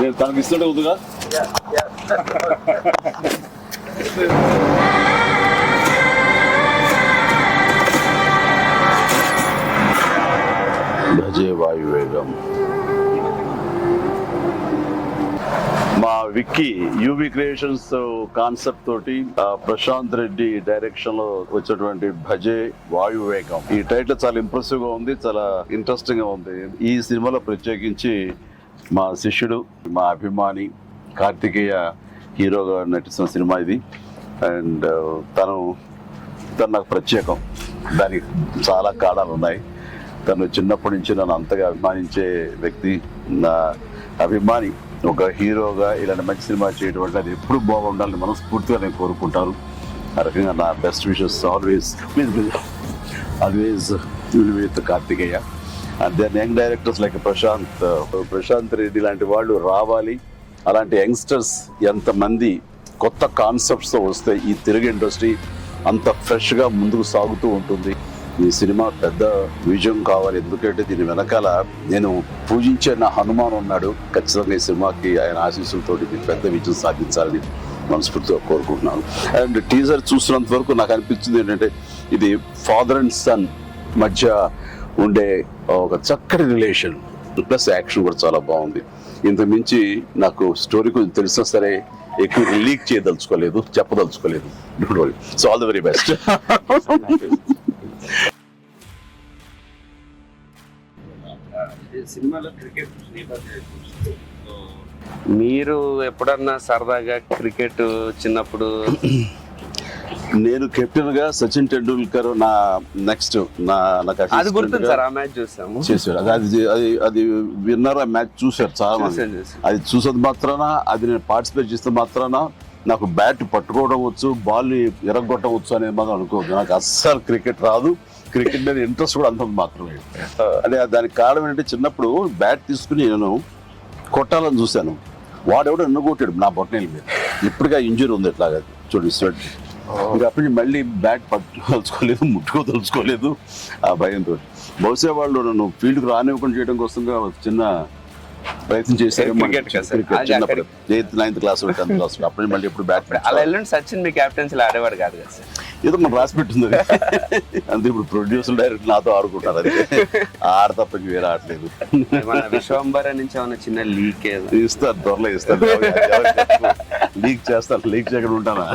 నేను తనకి ఇస్తుంటే వద్దుగా. భజే వాయువేగం. మా విక్కీ యూవి క్రియేషన్స్ కాన్సెప్ట్ తోటి ప్రశాంత్ రెడ్డి డైరెక్షన్ లో వచ్చినటువంటి భజే వాయువేగం. ఈ టైటిల్ చాలా ఇంప్రెసివ్ గా ఉంది, చాలా ఇంట్రెస్టింగ్ గా ఉంది. ఈ సినిమాలో ప్రత్యేకించి మా శిష్యుడు, మా అభిమాని కార్తికేయ హీరోగా నటిస్తున్న సినిమా ఇది. అండ్ తను నాకు ప్రత్యేకం. దానికి చాలా కారణాలు ఉన్నాయి. తను చిన్నప్పటి నుంచి నన్ను అంతగా అభిమానించే వ్యక్తి, నా అభిమాని. ఒక హీరోగా ఇలాంటి మంచి సినిమా చేయడం అంటే అది ఎప్పుడు బాగుండాలని మనస్ఫూర్తిగా నేను కోరుకుంటాను. ఆ రకంగా నా best wishes always with Karthikeya. And then young directors like Prashanth Reddy లాంటి వాళ్ళు రావాలి. అలాంటి యంగ్స్టర్స్ ఎంతమంది కొత్త కాన్సెప్ట్స్తో వస్తే ఈ తెలుగు ఇండస్ట్రీ అంత ఫ్రెష్గా ముందుకు సాగుతూ ఉంటుంది. ఈ సినిమా పెద్ద విజయం కావాలి. ఎందుకంటే దీని వెనకాల నేను పూజించే నా హనుమాన్ ఉన్నాడు. ఖచ్చితంగా ఈ సినిమాకి ఆయన ఆశీస్సులతోటి పెద్ద విజయం సాధించాలని మనస్ఫూర్తిగా కోరుకుంటున్నాను. అండ్ టీజర్ చూసినంత వరకు నాకు అనిపించింది ఏంటంటే ఇది ఫాదర్ అండ్ సన్ మధ్య ఉండే ఒక చక్కటి రిలేషన్, ప్లస్ యాక్షన్ కూడా చాలా బాగుంది. ఇంతకు మించి నాకు స్టోరీ కొంచెం తెలిసినా సరే ఎక్కువ లీక్ చేయదలుచుకోలేదు, చెప్పదలుచుకోలేదు. Don't worry. So all the very best. సినిమాలో క్రికెట్ మీరు ఎప్పుడన్నా సరదాగా క్రికెట్ చిన్నప్పుడు? నేను కెప్టెన్ గా సచిన్ టెండూల్కర్ నా నెక్స్ట్ అది గుర్తుంది సార్. ఆ మ్యాచ్ చూసాము, చేశారు. అది విన్నర్. ఆ మ్యాచ్ చూశారు చాలా మంది. అది చూసేది మాత్రాన, అది నేను పార్టిసిపేట్ చేస్తే మాత్రాన నాకు బ్యాట్ పట్టుకోవడం వచ్చు, బాల్ ఎరగొట్టడం వచ్చు అనేది మాత్రం అనుకోవద్దు. నాకు అస్సలు క్రికెట్ రాదు. క్రికెట్ మీద ఇంట్రెస్ట్ కూడా అంత మాత్రమే. అంటే దానికి కారణం ఏంటంటే చిన్నప్పుడు బ్యాట్ తీసుకుని నేను కొట్టాలని చూశాను. వాడెవడో ఎన్నుకొట్టాడు నా బొట్టనేల మీద. ఇప్పటికే ఇంజరీ ఉంది ఎట్లాగా చూడండి స్వెట్. ఇంకా అప్పటి మళ్ళీ బ్యాట్ పట్టుకోదలుచుకోలేదు, ముట్టుకోదలుచుకోలేదు ఆ భయంతో. బహుశా వాళ్ళు నన్ను ఫీల్డ్కి రానివ్వకుండా చేయడం కోసంగా చిన్న ప్రయత్నం చేశారు. చిన్నప్పుడు 8th 9th class 10th class అప్పటి మళ్ళీ ఎప్పుడు బ్యాట్. అలా వెళ్ళండి. సచిన్ మీ క్యాప్టెన్సీ ఆడేవాడు కాదు కదా సార్? ఏదో మనం రాసి పెట్టింది అంతే. ఇప్పుడు ప్రొడ్యూసర్ డైరెక్ట్ నాతో ఆడుకుంటారు. అదే ఆడ తప్ప వేరే ఆడలేదు. విశ్వంబర నుంచి ఏమైనా చిన్న లీక్ ఇస్తారు, త్వరలో ఇస్తారు. లీక్ చేస్తారు. లీక్ చేయకుండా ఉంటానా?